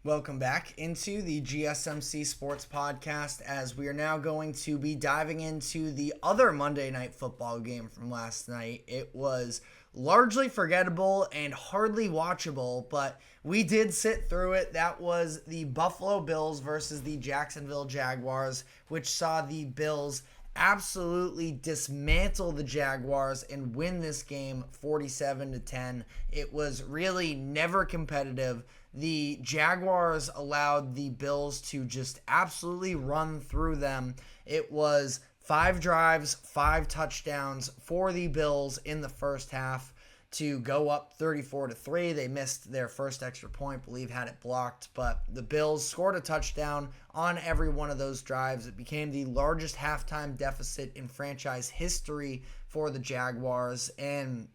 Welcome back into the GSMC Sports Podcast, as we are now going to be diving into the other Monday Night Football game from last night. It was largely forgettable and hardly watchable, but we did sit through it. That was the Buffalo Bills versus the Jacksonville Jaguars, which saw the Bills absolutely dismantle the Jaguars and win this game 47-10. It was really never competitive. The Jaguars allowed the Bills to just absolutely run through them. It was 5 drives, 5 touchdowns for the Bills in the first half to go up 34-3. They missed their first extra point, believe had it blocked, but the Bills scored a touchdown on every one of those drives. It became the largest halftime deficit in franchise history for the Jaguars, and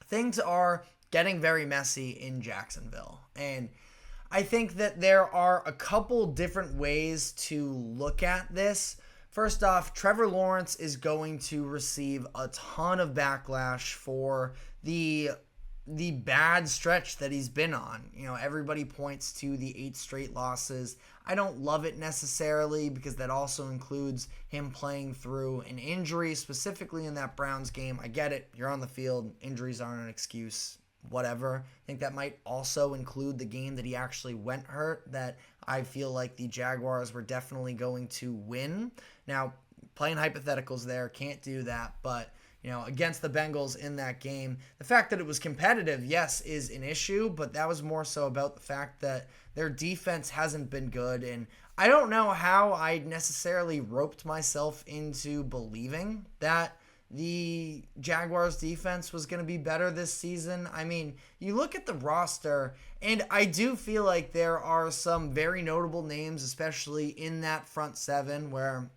things are getting very messy in Jacksonville. And I think that there are a couple different ways to look at this. First off, Trevor Lawrence is going to receive a ton of backlash for the bad stretch that he's been on. You know, everybody points to the 8 straight losses. I don't love it necessarily, because that also includes him playing through an injury, specifically in that Browns game. I get it. You're on the field. Injuries aren't an excuse. Whatever. I think that might also include the game that he actually went hurt, that I feel like the Jaguars were definitely going to win. Now, playing hypotheticals there, can't do that, but you know, against the Bengals in that game, the fact that it was competitive, yes, is an issue, but that was more so about the fact that their defense hasn't been good, and I don't know how I necessarily roped myself into believing that the Jaguars defense was going to be better this season. I mean, you look at the roster, and I do feel like there are some very notable names, especially in that front seven, where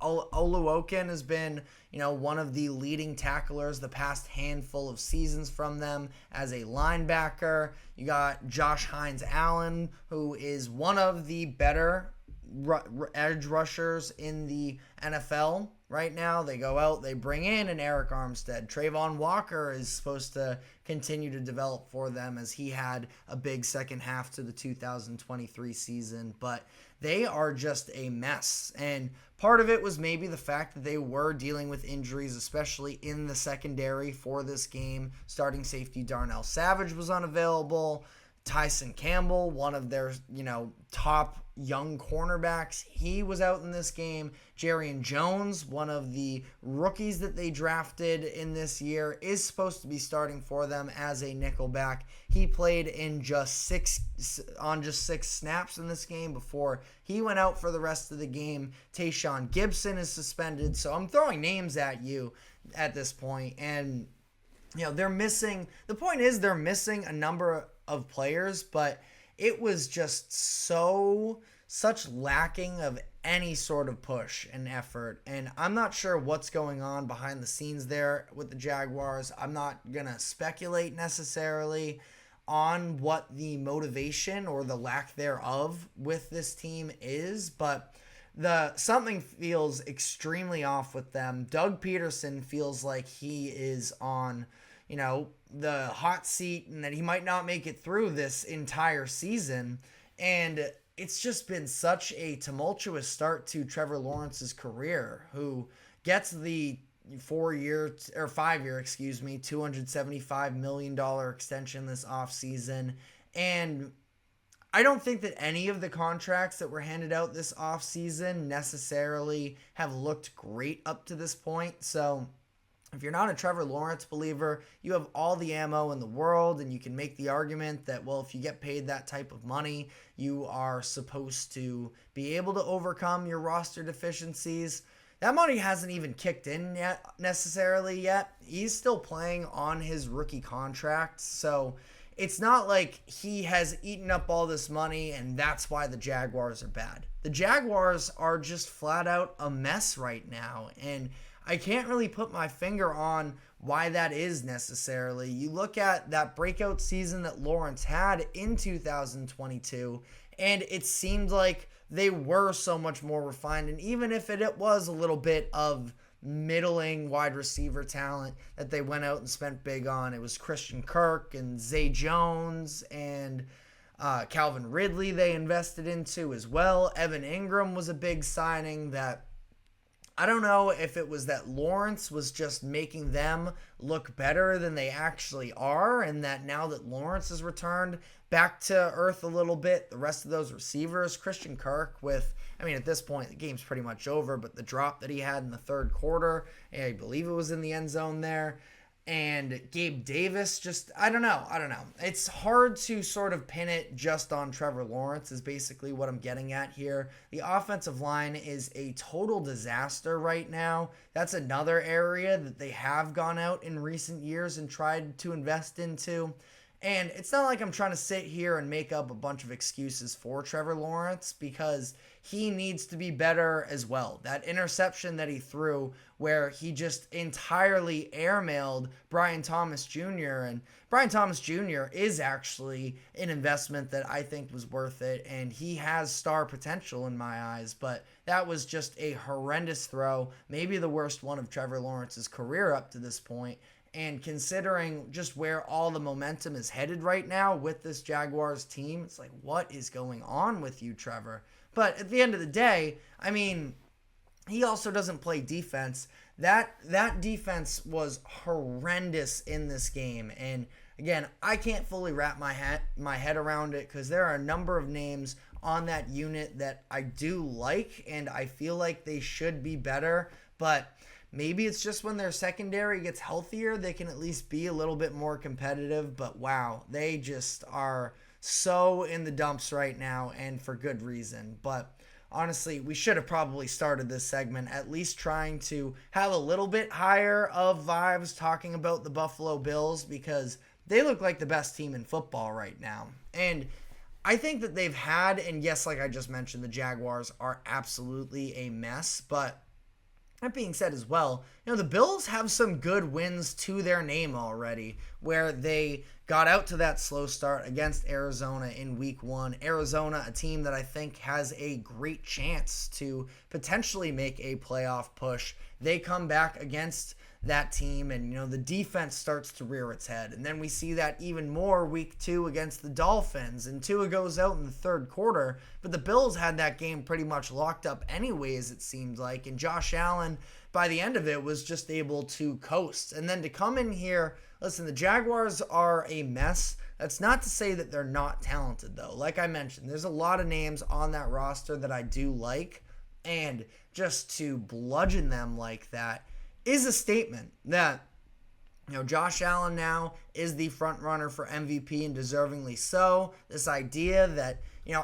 Oluoken has been, you know, one of the leading tacklers the past handful of seasons from them as a linebacker. You got Josh Hines-Allen, who is one of the better edge rushers in the NFL right now. They go out, they bring in an Eric Armstead. Trayvon Walker is supposed to continue to develop for them, as he had a big second half to the 2023 season, but they are just a mess. And part of it was maybe the fact that they were dealing with injuries, especially in the secondary for this game. Starting safety Darnell Savage was unavailable. Tyson Campbell, one of their, top young cornerbacks, he was out in this game. Jarrian Jones, one of the rookies that they drafted in this year, is supposed to be starting for them as a nickelback. He played in just six snaps in this game before he went out for the rest of the game. Tayshaun Gibson is suspended. So I'm throwing names at you at this point, and they're missing. The point is, they're missing a number of players, but it was just such lacking of any sort of push and effort. And I'm not sure what's going on behind the scenes there with the Jaguars. I'm not going to speculate necessarily on what the motivation or the lack thereof with this team is, but something feels extremely off with them. Doug Peterson feels like he is on, the hot seat, and that he might not make it through this entire season. And it's just been such a tumultuous start to Trevor Lawrence's career, who gets the 5-year, $275 million extension this offseason. And I don't think that any of the contracts that were handed out this offseason necessarily have looked great up to this point. So if you're not a Trevor Lawrence believer, you have all the ammo in the world, and you can make the argument that, well, if you get paid that type of money, you are supposed to be able to overcome your roster deficiencies. That money hasn't even kicked in yet. He's still playing on his rookie contract, so it's not like he has eaten up all this money and that's why the Jaguars are bad. The Jaguars are just flat out a mess right now, and I can't really put my finger on why that is necessarily. You look at that breakout season that Lawrence had in 2022, and it seemed like they were so much more refined. And even if it was a little bit of middling wide receiver talent that they went out and spent big on, it was Christian Kirk and Zay Jones and Calvin Ridley they invested into as well. Evan Ingram was a big signing that I don't know if it was that Lawrence was just making them look better than they actually are, and that now that Lawrence has returned back to earth a little bit, the rest of those receivers, Christian Kirk at this point, the game's pretty much over, but the drop that he had in the third quarter, I believe it was in the end zone there, and Gabe Davis, I don't know. It's hard to sort of pin it just on Trevor Lawrence is basically what I'm getting at here. The offensive line is a total disaster right now. That's another area that they have gone out in recent years and tried to invest into. And it's not like I'm trying to sit here and make up a bunch of excuses for Trevor Lawrence, because he needs to be better as well. That interception that he threw where he just entirely airmailed Brian Thomas Jr. And Brian Thomas Jr. is actually an investment that I think was worth it, and he has star potential in my eyes, but that was just a horrendous throw, maybe the worst one of Trevor Lawrence's career up to this point. And considering just where all the momentum is headed right now with this Jaguars team, it's like, what is going on with you, Trevor? But at the end of the day, he also doesn't play defense. That defense was horrendous in this game. And again, I can't fully wrap my head around it, because there are a number of names on that unit that I do like, and I feel like they should be better. But maybe it's just when their secondary gets healthier, they can at least be a little bit more competitive. But wow, they just are so in the dumps right now, and for good reason. But honestly, we should have probably started this segment at least trying to have a little bit higher of vibes talking about the Buffalo Bills, because they look like the best team in football right now. And I think that they've had, and yes, like I just mentioned, the Jaguars are absolutely a mess, but that being said as well, the Bills have some good wins to their name already, where they got out to that slow start against Arizona in week 1. Arizona, a team that I think has a great chance to potentially make a playoff push. They come back against that team, and the defense starts to rear its head, and then we see that even more week 2 against the Dolphins, and Tua goes out in the third quarter, but the Bills had that game pretty much locked up anyways, it seemed like, and Josh Allen by the end of it was just able to coast. And then to come in here, listen, the Jaguars are a mess. That's not to say that they're not talented, though. Like I mentioned, there's a lot of names on that roster that I do like, and just to bludgeon them like that is a statement that, Josh Allen now is the front runner for MVP, and deservingly so. This idea that,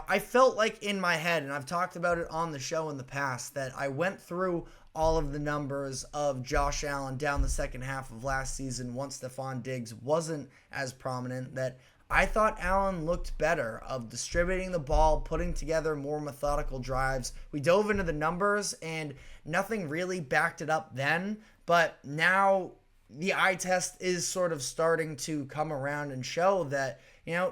I felt like in my head, and I've talked about it on the show in the past, that I went through all of the numbers of Josh Allen down the second half of last season once Stephon Diggs wasn't as prominent, that I thought Allen looked better of distributing the ball, putting together more methodical drives. We dove into the numbers, and nothing really backed it up then, but now the eye test is sort of starting to come around and show that,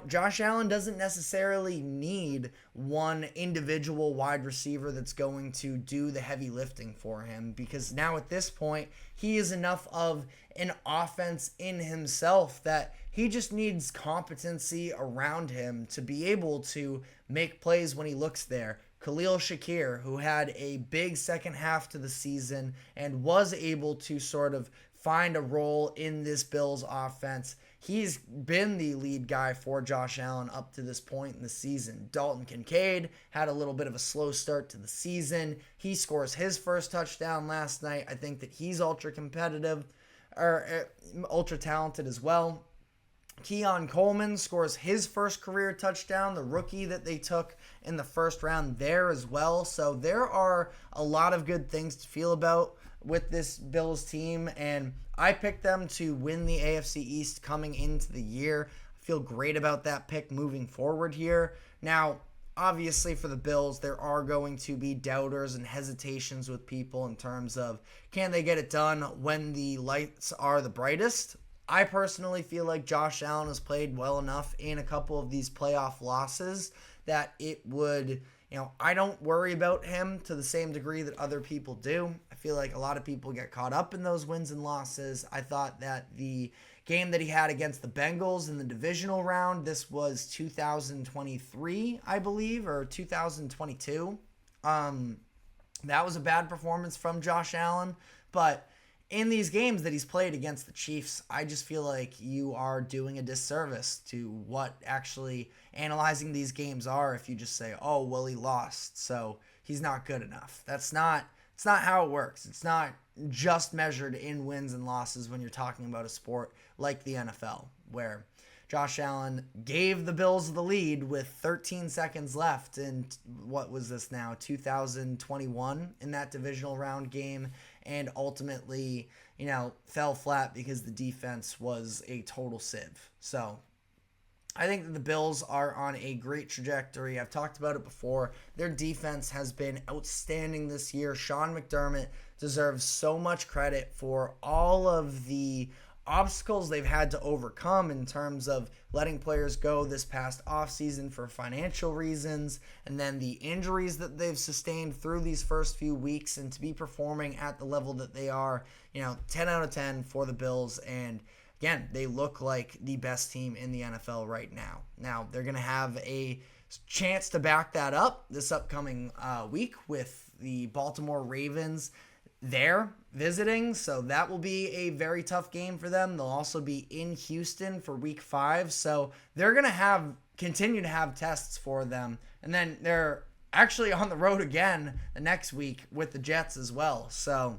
Josh Allen doesn't necessarily need one individual wide receiver that's going to do the heavy lifting for him, because now at this point, he is enough of an offense in himself that he just needs competency around him to be able to make plays when he looks there. Khalil Shakir, who had a big second half to the season and was able to sort of find a role in this Bills offense, he's been the lead guy for Josh Allen up to this point in the season. Dalton Kincaid had a little bit of a slow start to the season. He scores his first touchdown last night. I think that he's ultra competitive, or ultra talented as well. Keon Coleman scores his first career touchdown, the rookie that they took in the first round there as well. So there are a lot of good things to feel about with this Bills team, and I picked them to win the AFC East coming into the year. I feel great about that pick moving forward here. Now, obviously for the Bills, there are going to be doubters and hesitations with people in terms of, can they get it done when the lights are the brightest? I personally feel like Josh Allen has played well enough in a couple of these playoff losses that it would, I don't worry about him to the same degree that other people do. I feel like a lot of people get caught up in those wins and losses. I thought that the game that he had against the Bengals in the divisional round. This was 2023, I believe, or 2022. That was a bad performance from Josh Allen, but in these games that he's played against the Chiefs, I just feel like you are doing a disservice to what actually analyzing these games are if you just say, oh, well, he lost, so he's not good enough. It's not how it works. It's not just measured in wins and losses when you're talking about a sport like the NFL, where Josh Allen gave the Bills the lead with 13 seconds left in, what was this now, 2021 in that divisional round game, and ultimately, fell flat because the defense was a total sieve. So I think that the Bills are on a great trajectory. I've talked about it before. Their defense has been outstanding this year. Sean McDermott deserves so much credit for all of the obstacles they've had to overcome in terms of letting players go this past offseason for financial reasons, and then the injuries that they've sustained through these first few weeks, and to be performing at the level that they are, 10 out of 10 for the Bills. And again, they look like the best team in the NFL right now. Now, they're going to have a chance to back that up this upcoming week with the Baltimore Ravens there visiting, so that will be a very tough game for them. They'll also be in Houston for week 5, so they're going to continue to have tests for them, and then they're actually on the road again the next week with the Jets as well. So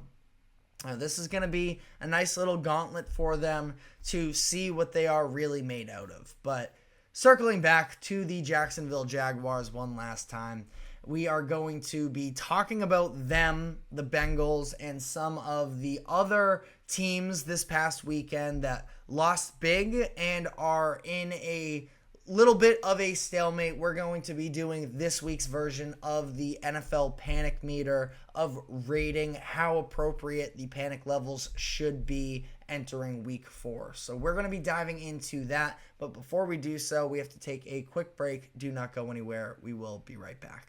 this is going to be a nice little gauntlet for them to see what they are really made out of. But circling back to the Jacksonville Jaguars one last time, we are going to be talking about them, the Bengals, and some of the other teams this past weekend that lost big and are in a little bit of a stalemate. We're going to be doing this week's version of the NFL Panic Meter, of rating how appropriate the panic levels should be entering week 4. So we're going to be diving into that. But before we do so, we have to take a quick break. Do not go anywhere. We will be right back.